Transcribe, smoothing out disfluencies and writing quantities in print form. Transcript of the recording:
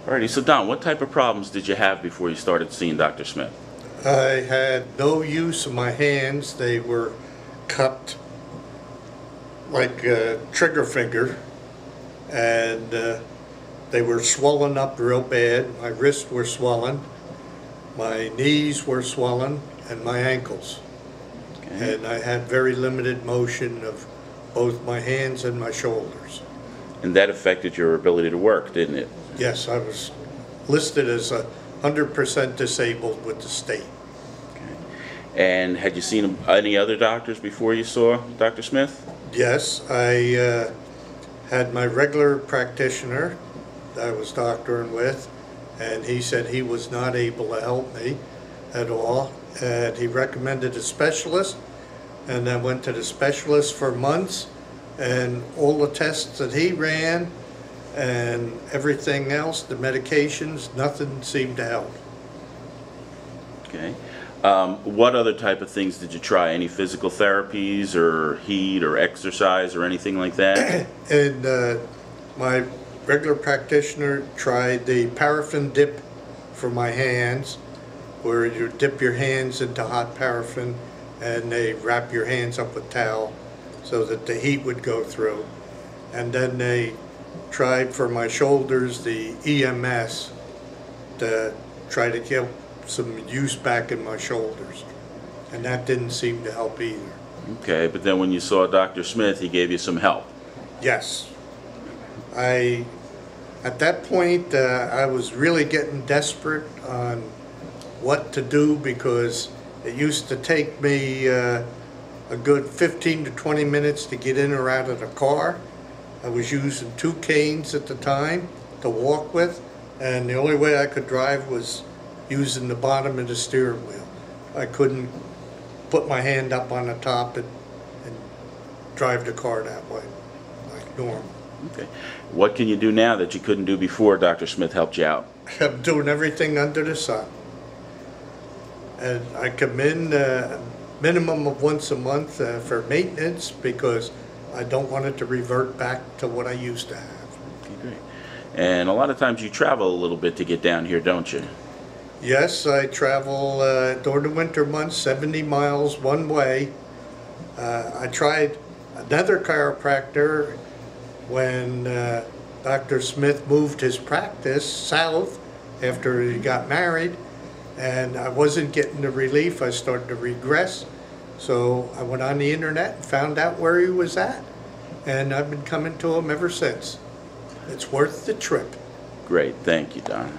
Alrighty, so Don, what type of problems did you have before you started seeing Dr. Smith? I had no use of my hands. They were cupped like a trigger finger, and they were swollen up real bad. My wrists were swollen, my knees were swollen, and my ankles. Okay. And I had very limited motion of both my hands and my shoulders. And that affected your ability to work, didn't it? Yes, I was listed as 100% disabled with the state. Okay. And had you seen any other doctors before you saw Dr. Smith? Yes, I had my regular practitioner that I was doctoring with, and he said he was not able to help me at all, and he recommended a specialist, and I went to the specialist for months, and all the tests that he ran and everything else, the medications, nothing seemed to help. Okay. What other type of things did you try? Any physical therapies or heat or exercise or anything like that? And my regular practitioner tried the paraffin dip for my hands, where you dip your hands into hot paraffin and they wrap your hands up with towel so that the heat would go through. And then they tried for my shoulders the EMS to try to get some use back in my shoulders, and that didn't seem to help either. Okay, but then when you saw Dr. Smith, he gave you some help. Yes. At that point, I was really getting desperate on what to do, because it used to take me a good 15 to 20 minutes to get in or out of the car. I was using 2 canes at the time to walk with, and the only way I could drive was using the bottom of the steering wheel. I couldn't put my hand up on the top and drive the car that way, like normal. Okay. What can you do now that you couldn't do before Dr. Smith helped you out? I'm doing everything under the sun. And I come in a minimum of once a month for maintenance, because I don't want it to revert back to what I used to have. Okay, great. And a lot of times you travel a little bit to get down here, don't you? Yes, I travel during the winter months 70 miles one way. I tried another chiropractor when Dr. Smith moved his practice south after he got married, and I wasn't getting the relief. I started to regress, so I went on the internet and found out where he was at, and I've been coming to him ever since. It's worth the trip. Great, thank you, Don.